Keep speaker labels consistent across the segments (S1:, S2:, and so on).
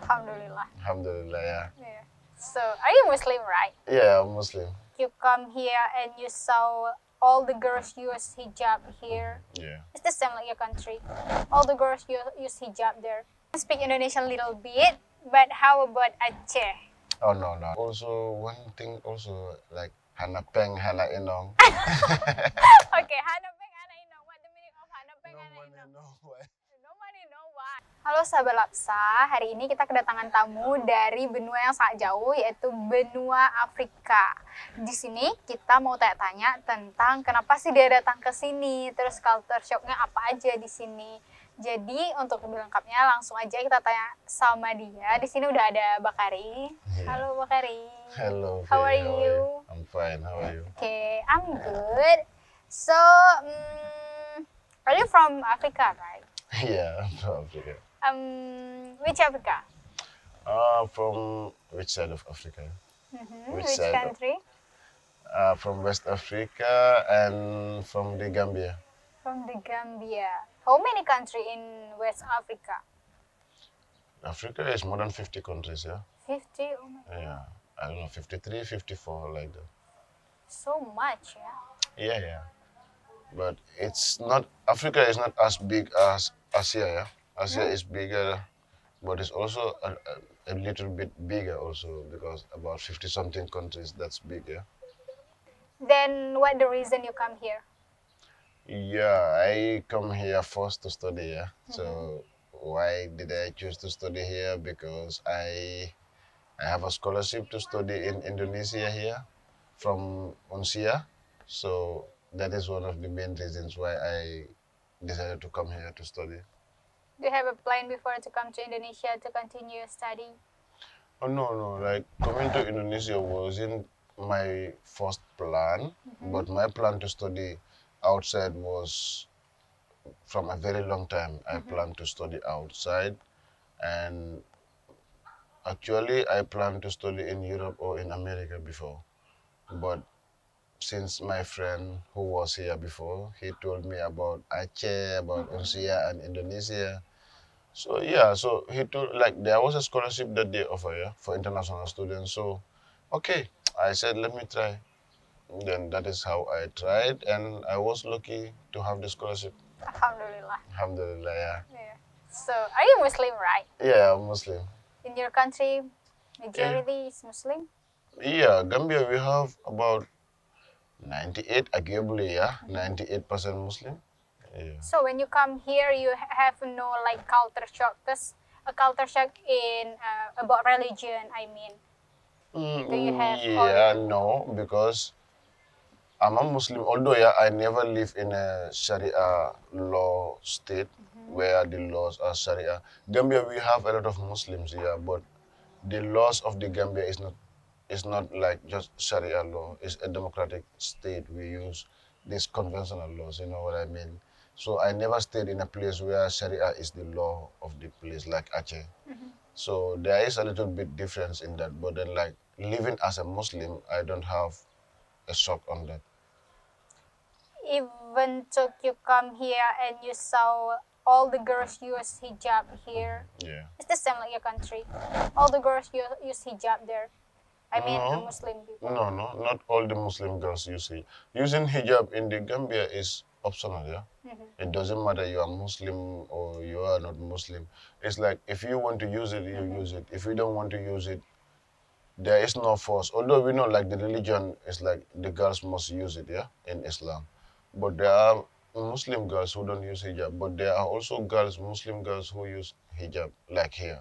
S1: Alhamdulillah.
S2: Alhamdulillah, yeah.
S1: Yeah. So, are you Muslim, right?
S2: Yeah, I'm Muslim.
S1: You come here and you saw all the girls use hijab here.
S2: Yeah.
S1: It's the same like your country. All the girls use hijab there. I speak Indonesian a little bit, but how about Aceh?
S2: Oh, no, no. Also, one thing also, like, Hana Peng, Hana Inong.
S1: Okay, Hana Peng, Hana Inong. What the meaning of Hana Peng, Hana Inong?
S2: no way.
S1: No money, no why. Halo sahabat Labpsa, hari ini kita kedatangan tamu dari benua yang sangat jauh, yaitu benua Afrika. Di sini kita mau tanya-tanya tentang kenapa sih dia datang ke sini, terus culture shocknya apa aja di sini. Jadi untuk lebih lengkapnya langsung aja kita tanya sama dia. Di sini udah ada Bakary.
S2: Yeah.
S1: Halo Bakary.
S2: Hello.
S1: How are you?
S2: I'm fine. How are you?
S1: Okay, I'm good. So, are you from Africa, right?
S2: Yeah, I'm from Africa.
S1: Which Africa?
S2: From which side of Africa?
S1: Which country?
S2: From West Africa and from the Gambia.
S1: From the Gambia. How many countries in West Africa?
S2: Africa is more than 50 countries, yeah?
S1: 50? Oh my God.
S2: Yeah, I don't know, 53, 54, like that.
S1: So much, yeah?
S2: Yeah, yeah. But it's not, Africa is not as big as Asia, yeah? Asia is bigger, but it's also a little bit bigger also, because about 50-something countries, that's big, yeah?
S1: Then what the reason you come here?
S2: Yeah, I come here first to study, yeah? So why did I choose to study here? Because I have a scholarship to study in Indonesia here from UNSIA. So that is one of the main reasons why I decided to come here to study.
S1: Do you have a plan before to come to Indonesia to continue studying?
S2: Oh, no, like coming to Indonesia wasn't my first plan, but my plan to study outside was from a very long time. I planned to study outside, and actually I planned to study in Europe or in America before. But since my friend who was here before, he told me about Aceh, about Indonesia and Indonesia. So yeah, so he told, like, there was a scholarship that they offer, yeah, for international students. So, okay, I said, let me try. Then that is how I tried, and I was lucky to have the scholarship.
S1: Alhamdulillah.
S2: Alhamdulillah, yeah.
S1: Yeah. So, are you Muslim, right?
S2: Yeah, I'm Muslim.
S1: In your country, majority is Muslim?
S2: Yeah, Gambia, we have about 98, arguably, yeah, 98% Muslim. Yeah.
S1: So, when you come here, you have no like culture shock, because a culture shock in about religion, I mean. Do you have
S2: yeah, no, because I'm a Muslim, although yeah, I never live in a Sharia law state where the laws are Sharia. Gambia, we have a lot of Muslims here, but the laws of the Gambia is not like just Sharia law. It's a democratic state. We use these conventional laws, you know what I mean? So I never stayed in a place where Sharia is the law of the place, like Aceh. So there is a little bit difference in that, but then like living as a Muslim, I don't have a shock on that.
S1: Even though you come here and you saw all the girls use hijab here,
S2: Yeah.
S1: it's the same like your country. All the girls use hijab there. I mean,
S2: No.
S1: Muslim people.
S2: No, not all the Muslim girls use it. Using hijab in the Gambia is optional, yeah? It doesn't matter you are Muslim or you are not Muslim. It's like if you want to use it, you use it. If you don't want to use it, there is no force. Although we know like the religion is like the girls must use it, yeah, in Islam. But there are Muslim girls who don't use hijab. But there are also Muslim girls who use hijab, like here.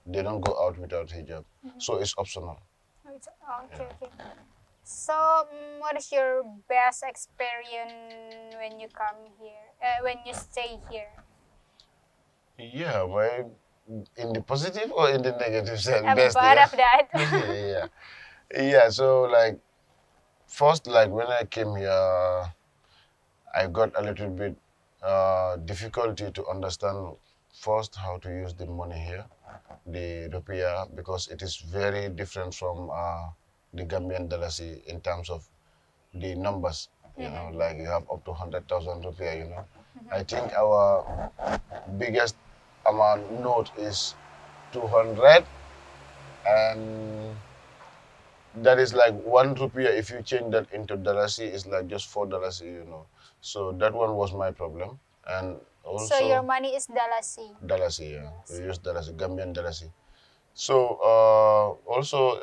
S2: They don't go out without hijab. So it's optional.
S1: Okay. So, what is your best experience when you come here, when you stay here?
S2: Yeah, in the positive or in the negative side?
S1: I'm
S2: Best,
S1: part
S2: yeah?
S1: of that.
S2: Yeah. Yeah, so like, first, like when I came here, I got a little bit difficulty to understand first how to use the money here, the rupiah, because it is very different from the Gambian dalasi in terms of the numbers. You know, like you have up to 100,000 rupiah, you know. I think our biggest amount note is 200, and that is like 1 rupiah. If you change that into dalasi, it's like just $4, you know. So that one was my problem. And also,
S1: So your money is dalasi.
S2: dalasi, yeah. We use dalasi, Gambian dalasi. So also,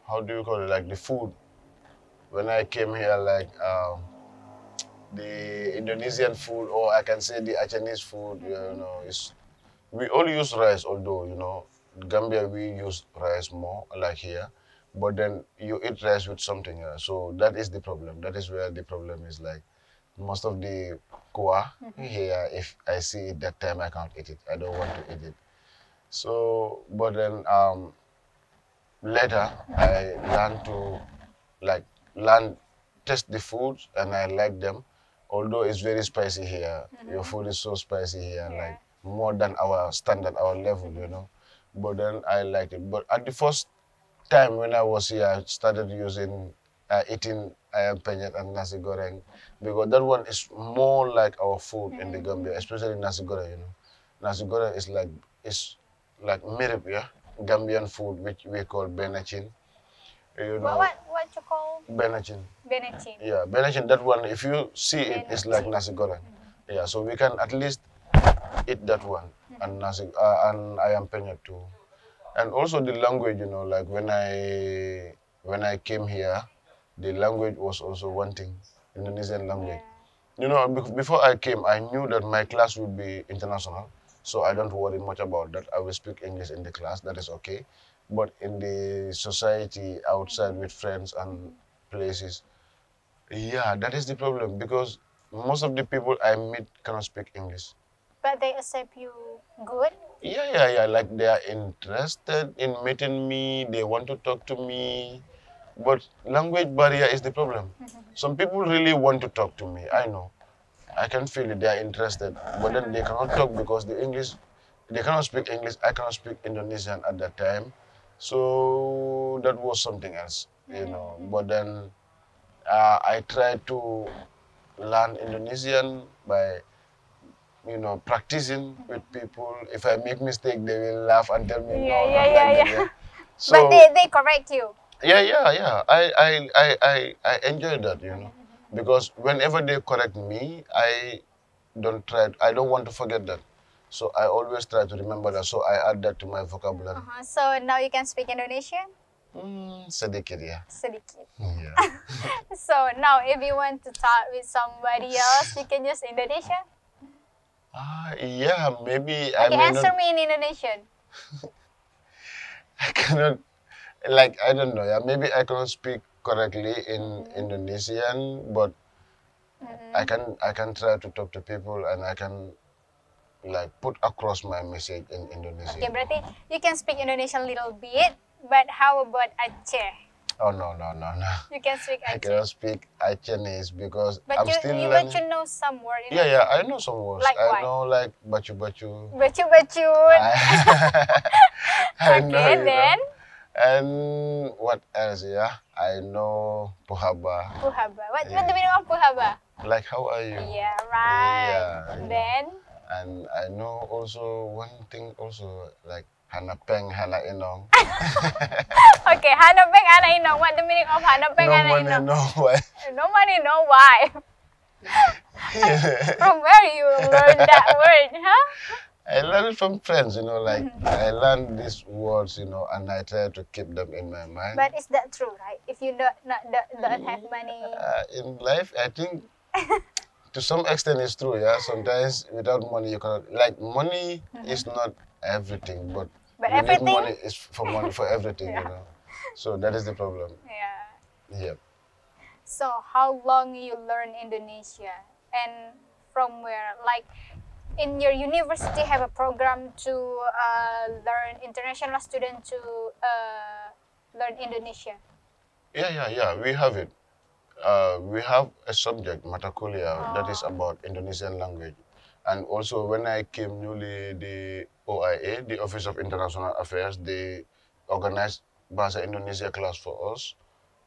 S2: how do you call it? Like the food. When I came here, like the Indonesian food, or I can say the Achenese food, you know, is we all use rice, although, you know, Gambia, we use rice more, like here. But then you eat rice with something else. So that is the problem. That is where the problem is. Like most of the kuah here, if I see it that time, I can't eat it. I don't want to eat it. So, but then later, I learned to like learn, test the food, and I like them. Although it's very spicy here, your food is so spicy here, like more than our standard, our level, you know. But then I liked it. But at the first time when I was here, I started using, eating ayam penyet and nasi goreng, because that one is more like our food in the Gambia, especially nasi goreng, you know. Nasi goreng is like mirip, yeah, Gambian food, which we call benachin. You know,
S1: What you call
S2: benachin.
S1: benachin?
S2: Yeah, benachin, that one, if you see it, it's like nasi goreng. Yeah, so we can at least eat that one, and and ayam penyet too. And also the language, you know, like when I came here, the language was also one thing, Indonesian language. You know, before I came, I knew that my class would be international, so I don't worry much about that. I will speak English in the class, that is okay. But in the society outside with friends and places, yeah, that is the problem, because most of the people I meet cannot speak English.
S1: But they accept you good.
S2: Yeah. Like they are interested in meeting me, they want to talk to me, but language barrier is the problem. Some people really want to talk to me, I know. I can feel it, they are interested, but then they cannot talk because they cannot speak English, I cannot speak Indonesian at that time. So that was something else, you know. But then I tried to learn Indonesian by, you know, practicing with people. If I make mistake, they will laugh and tell me, no, not like that. Yeah. So,
S1: But they correct you.
S2: yeah. I enjoy that, you know, because whenever they correct me, I don't want to forget that. So I always try to remember that. So I add that to my vocabulary.
S1: So now you can speak Indonesian?
S2: Sedikit, yeah.
S1: Sedikit.
S2: Yeah.
S1: So now if you want to talk with somebody else, you can use Indonesian?
S2: Yeah, maybe
S1: Okay, answer me in Indonesian.
S2: I cannot, like, I don't know. Yeah, maybe I cannot speak correctly in Indonesian, but I can try to talk to people, and I can like put across my message in Indonesian.
S1: Okay, berarti you can speak Indonesian a little bit, but how about Aceh?
S2: Oh no.
S1: You can speak
S2: I
S1: Aceh.
S2: cannot speak Achenese because
S1: But
S2: I'm
S1: you,
S2: still
S1: but
S2: learning.
S1: you know some word.
S2: Yeah, I know some words.
S1: Like
S2: I
S1: what?
S2: know like bacu.
S1: Bacut.
S2: I know,
S1: Okay,
S2: you
S1: then?
S2: know. And what else? Yeah, I know puhaba.
S1: Puhaba. What the meaning of puhaba?
S2: Like, how are you?
S1: Yeah, right.
S2: Yeah.
S1: Then?
S2: And I know also one thing also, like hanapeng, hana inong.
S1: Okay, hanapeng ana inong. What the meaning of hanapeng ana inong?
S2: No way.
S1: No money, no why. From where you learned that word, huh?
S2: I learned it from friends, you know, like I learned these words, you know, and I try to keep them in my mind.
S1: But is that true, right? If you don't have money.
S2: In life, I think to some extent it's true, yeah. Sometimes without money you cannot, like, money is not everything, but you
S1: everything?
S2: need money is for money for everything, you know. So that is the problem.
S1: Yeah.
S2: Yep.
S1: So how long you learn Indonesia, and from where? Like in your university have a program to learn international student to learn Indonesia?
S2: Yeah. We have it. We have a subject, mata kuliah, that is about Indonesian language. And also when I came newly, the OIA, the Office of International Affairs, they organized Bahasa Indonesia class for us,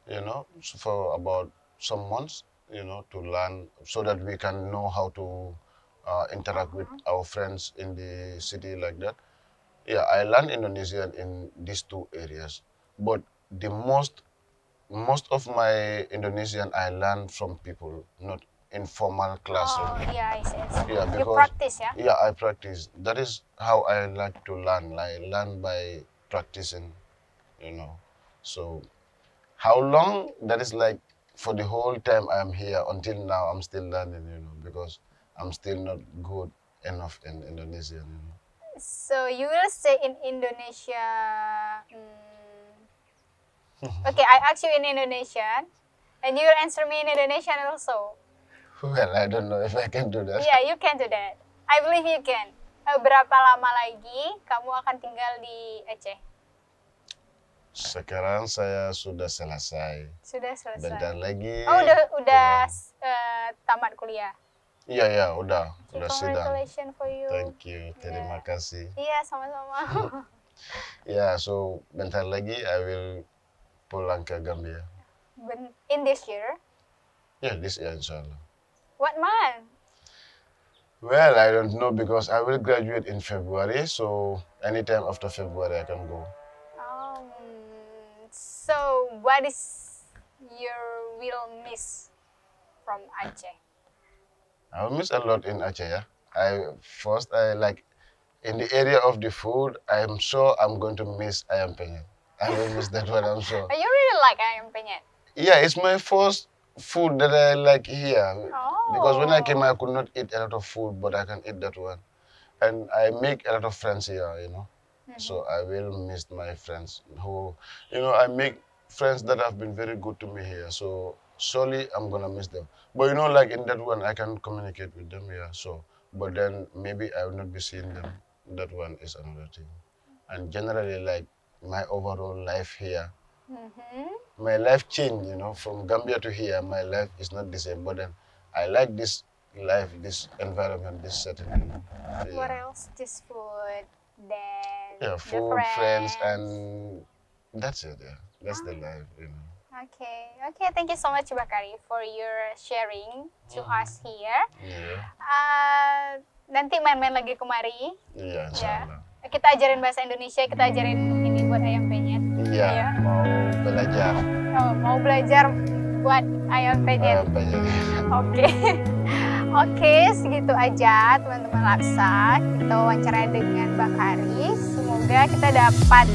S2: you know, for about some months, you know, to learn so that we can know how to interact with our friends in the city like that. Yeah, I learned Indonesian in these two areas, but the most of my Indonesian I learned from people, not in formal classroom.
S1: Oh, yeah, I see. I see.
S2: Yeah,
S1: You
S2: because
S1: practice, yeah?
S2: yeah, I practice. That is how I like to learn. I learn by practicing, you know. So how long? That is like for the whole time I'm here until now. I'm still learning, because I'm still not good enough in Indonesian.
S1: So you will stay in Indonesia. Okay, I ask you in Indonesian, and you will answer me in Indonesian also.
S2: Well, I don't know if I can do that.
S1: Yeah, you can do that. I believe you can. Berapa lama lagi kamu akan tinggal di Aceh?
S2: Sekarang saya sudah selesai.
S1: Sudah selesai.
S2: Bentar lagi.
S1: Oh, udah tamat kuliah.
S2: Iya, udah sidang.
S1: Congratulations for you.
S2: Thank you, terima kasih.
S1: Iya, sama-sama.
S2: Yeah, so bentar lagi I will pulang ke Gambia.
S1: In this year?
S2: Yeah, this year inshallah.
S1: What month?
S2: Well, I don't know because I will graduate in February, so anytime after February I can go.
S1: So what is your will miss from Aceh?
S2: I will miss a lot in Aceh, yeah. I like in the area of the food, I'm sure I'm going to miss ayam penyet. I will miss that one, I'm sure.
S1: You really like ayam penyet?
S2: Yeah, it's my first food that I like here.
S1: Oh.
S2: Because when I came, I could not eat a lot of food, but I can eat that one. And I make a lot of friends here, So I will miss my friends who, I make friends that have been very good to me here. So surely I'm going to miss them. But, like in that one, I can communicate with them, yeah. So, but then maybe I will not be seeing them. That one is another thing. And generally, like my overall life here, my life changed, from Gambia to here, my life is not the same. But then I like this life, this environment, this setting. Yeah.
S1: What else? Just food, then
S2: yeah, food, friends, and that's it. Yeah, that's the life.
S1: Okay. Thank you so much, Bakary, for your sharing to us here.
S2: Yeah.
S1: Nanti main-main lagi kemari.
S2: Iya, insyaallah.
S1: Ya. Kita ajarin bahasa Indonesia, kita ajarin ini buat ayam penyet.
S2: Iya, ya. Mau belajar.
S1: Oh, mau belajar buat ayam penyet. Oke, segitu aja teman-teman Labpsa. Kita wawancara dengan Bakary. Semoga kita dapat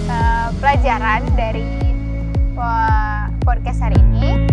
S1: pelajaran dari podcast hari ini.